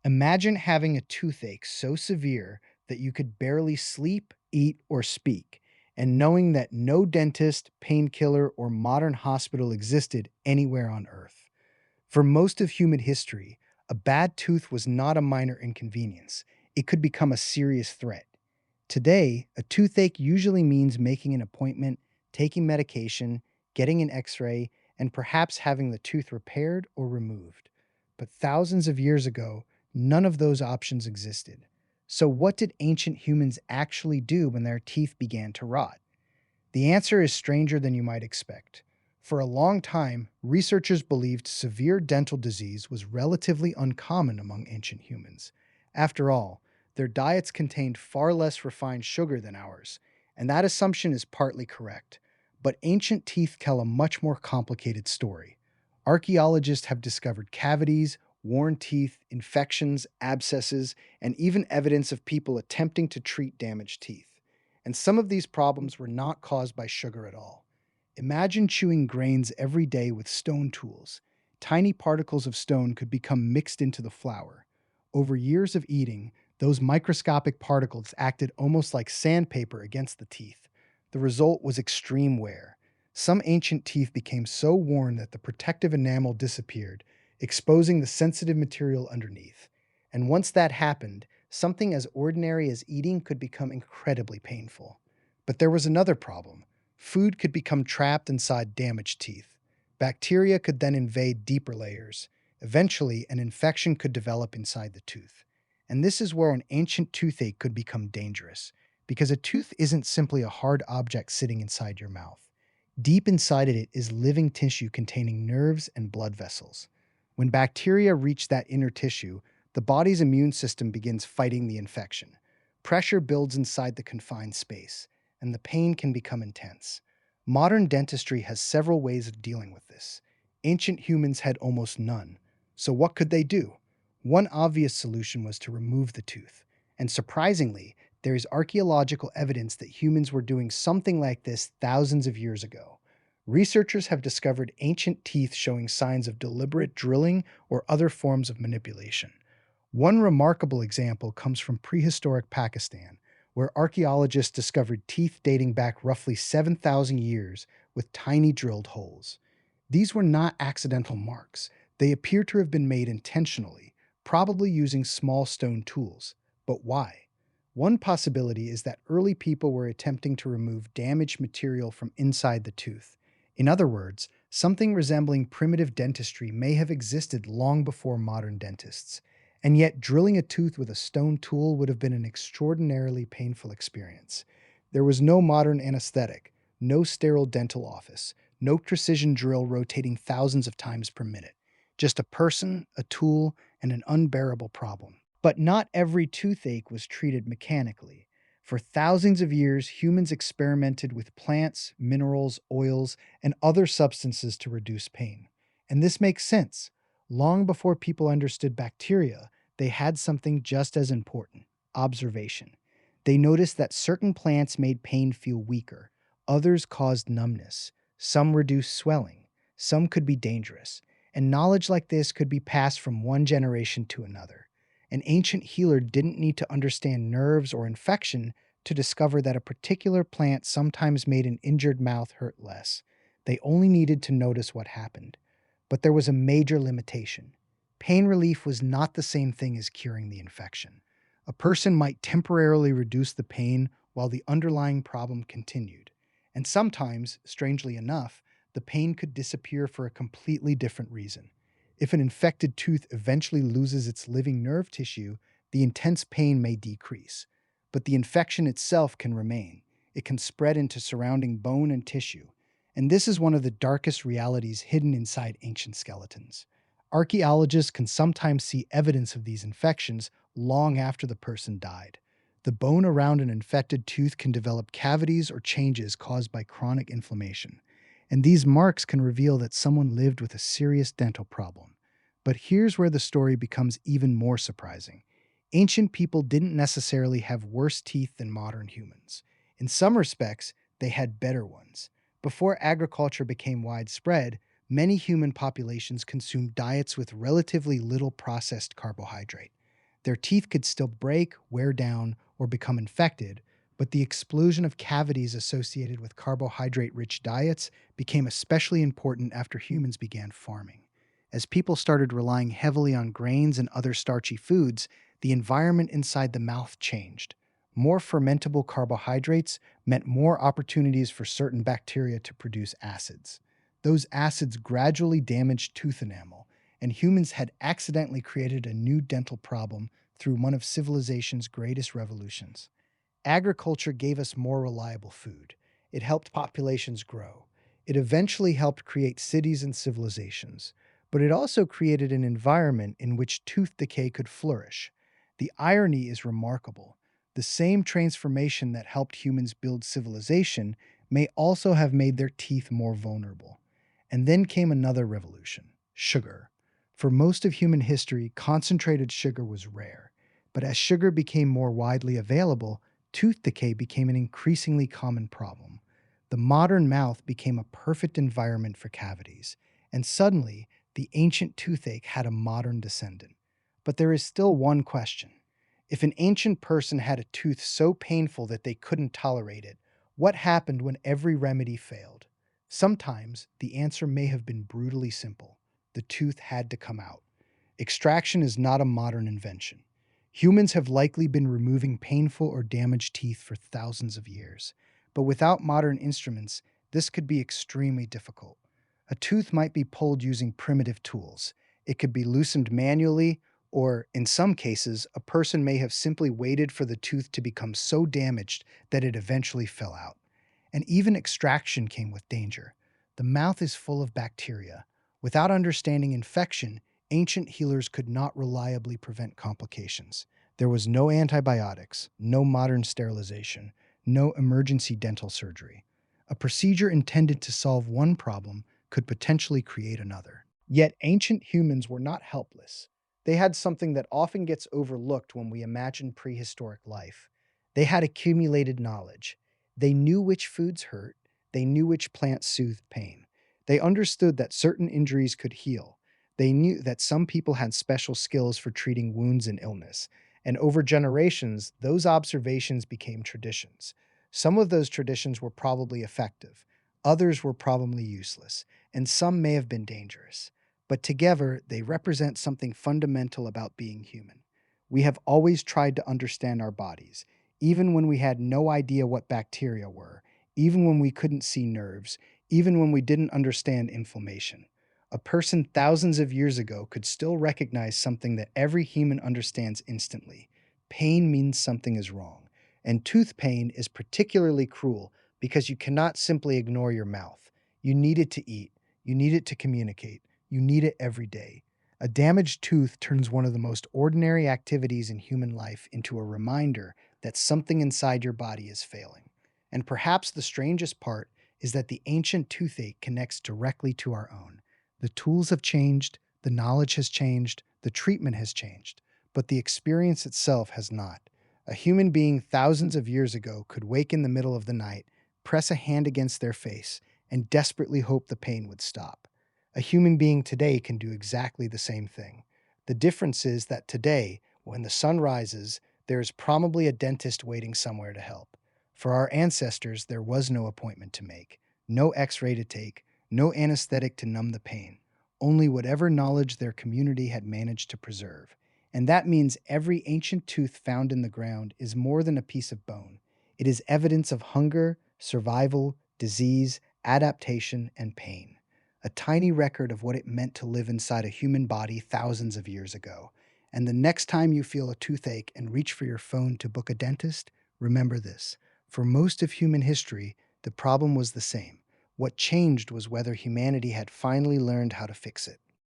Imagine having a toothache so severe that you could barely sleep, eat, or speak, and knowing that no dentist, painkiller, or modern hospital existed anywhere on Earth. For most of human history, a bad tooth was not a minor inconvenience. It could become a serious threat. Today, a toothache usually means making an appointment, taking medication, getting an x ray, and perhaps having the tooth repaired or removed. But thousands of years ago, none of those options existed. So, what did ancient humans actually do when their teeth began to rot? The answer is stranger than you might expect. For a long time, researchers believed severe dental disease was relatively uncommon among ancient humans. After all, their diets contained far less refined sugar than ours, and that assumption is partly correct. But ancient teeth tell a much more complicated story. Archaeologists have discovered cavities, worn teeth, infections, abscesses, and even evidence of people attempting to treat damaged teeth. And some of these problems were not caused by sugar at all. Imagine chewing grains every day with stone tools. Tiny particles of stone could become mixed into the flour. Over years of eating, those microscopic particles acted almost like sandpaper against the teeth. The result was extreme wear. Some ancient teeth became so worn that the protective enamel disappeared, exposing the sensitive material underneath. And once that happened, something as ordinary as eating could become incredibly painful. But there was another problem. Food could become trapped inside damaged teeth. Bacteria could then invade deeper layers. Eventually, an infection could develop inside the tooth. And this is where an ancient toothache could become dangerous, because a tooth isn't simply a hard object sitting inside your mouth. Deep inside it is living tissue containing nerves and blood vessels. When bacteria reach that inner tissue, the body's immune system begins fighting the infection. Pressure builds inside the confined space, and the pain can become intense. Modern dentistry has several ways of dealing with this. Ancient humans had almost none. So, what could they do? One obvious solution was to remove the tooth. And surprisingly, there is archaeological evidence that humans were doing something like this thousands of years ago. Researchers have discovered ancient teeth showing signs of deliberate drilling or other forms of manipulation. One remarkable example comes from prehistoric Pakistan, where archaeologists discovered teeth dating back roughly 7,000 years with tiny drilled holes. These were not accidental marks. They appear to have been made intentionally, probably using small stone tools. But why? One possibility is that early people were attempting to remove damaged material from inside the tooth. In other words, something resembling primitive dentistry may have existed long before modern dentists. And yet, drilling a tooth with a stone tool would have been an extraordinarily painful experience. There was no modern anesthetic, no sterile dental office, no precision drill rotating thousands of times per minute. Just a person, a tool, and an unbearable problem. But not every toothache was treated mechanically. For thousands of years, humans experimented with plants, minerals, oils, and other substances to reduce pain. And this makes sense. Long before people understood bacteria, they had something just as important: observation. They noticed that certain plants made pain feel weaker, others caused numbness, some reduced swelling, some could be dangerous, and knowledge like this could be passed from one generation to another. An ancient healer didn't need to understand nerves or infection to discover that a particular plant sometimes made an injured mouth hurt less. They only needed to notice what happened. But there was a major limitation. Pain relief was not the same thing as curing the infection. A person might temporarily reduce the pain while the underlying problem continued. And sometimes, strangely enough, the pain could disappear for a completely different reason. If an infected tooth eventually loses its living nerve tissue, the intense pain may decrease. But the infection itself can remain. It can spread into surrounding bone and tissue. And this is one of the darkest realities hidden inside ancient skeletons. Archaeologists can sometimes see evidence of these infections long after the person died. The bone around an infected tooth can develop cavities or changes caused by chronic inflammation. And these marks can reveal that someone lived with a serious dental problem. But here's where the story becomes even more surprising. Ancient people didn't necessarily have worse teeth than modern humans. In some respects, they had better ones. Before agriculture became widespread, many human populations consumed diets with relatively little processed carbohydrate. Their teeth could still break, wear down, or become infected, but the explosion of cavities associated with carbohydrate rich diets became especially important after humans began farming. As people started relying heavily on grains and other starchy foods, the environment inside the mouth changed. More fermentable carbohydrates meant more opportunities for certain bacteria to produce acids. Those acids gradually damaged tooth enamel, and humans had accidentally created a new dental problem through one of civilization's greatest revolutions. Agriculture gave us more reliable food. It helped populations grow. It eventually helped create cities and civilizations. But it also created an environment in which tooth decay could flourish. The irony is remarkable. The same transformation that helped humans build civilization may also have made their teeth more vulnerable. And then came another revolution: sugar. For most of human history, concentrated sugar was rare. But as sugar became more widely available, tooth decay became an increasingly common problem. The modern mouth became a perfect environment for cavities, and suddenly, the ancient toothache had a modern descendant. But there is still one question. If an ancient person had a tooth so painful that they couldn't tolerate it, what happened when every remedy failed? Sometimes the answer may have been brutally simple. The tooth had to come out. Extraction is not a modern invention. Humans have likely been removing painful or damaged teeth for thousands of years. But without modern instruments, this could be extremely difficult. A tooth might be pulled using primitive tools. It could be loosened manually, or in some cases, a person may have simply waited for the tooth to become so damaged that it eventually fell out. And even extraction came with danger. The mouth is full of bacteria. Without understanding infection, ancient healers could not reliably prevent complications. There was no antibiotics, no modern sterilization, no emergency dental surgery. A procedure intended to solve one problem could potentially create another. Yet ancient humans were not helpless. They had something that often gets overlooked when we imagine prehistoric life. They had accumulated knowledge. They knew which foods hurt. They knew which plants soothed pain. They understood that certain injuries could heal. They knew that some people had special skills for treating wounds and illness. And over generations, those observations became traditions. Some of those traditions were probably effective. Others were probably useless. And some may have been dangerous. But together, they represent something fundamental about being human. We have always tried to understand our bodies, even when we had no idea what bacteria were, even when we couldn't see nerves, even when we didn't understand inflammation. A person thousands of years ago could still recognize something that every human understands instantly. Pain means something is wrong. And tooth pain is particularly cruel because you cannot simply ignore your mouth. You need it to eat. You need it to communicate. You need it every day. A damaged tooth turns one of the most ordinary activities in human life into a reminder that something inside your body is failing. And perhaps the strangest part is that the ancient toothache connects directly to our own. The tools have changed, the knowledge has changed, the treatment has changed, but the experience itself has not. A human being thousands of years ago could wake in the middle of the night, press a hand against their face, and desperately hope the pain would stop. A human being today can do exactly the same thing. The difference is that today, when the sun rises, there is probably a dentist waiting somewhere to help. For our ancestors, there was no appointment to make, no x-ray to take, no anesthetic to numb the pain, only whatever knowledge their community had managed to preserve. And that means every ancient tooth found in the ground is more than a piece of bone. It is evidence of hunger, survival, disease, adaptation, and pain. A tiny record of what it meant to live inside a human body thousands of years ago. And the next time you feel a toothache and reach for your phone to book a dentist, remember this. For most of human history, the problem was the same. What changed was whether humanity had finally learned how to fix it.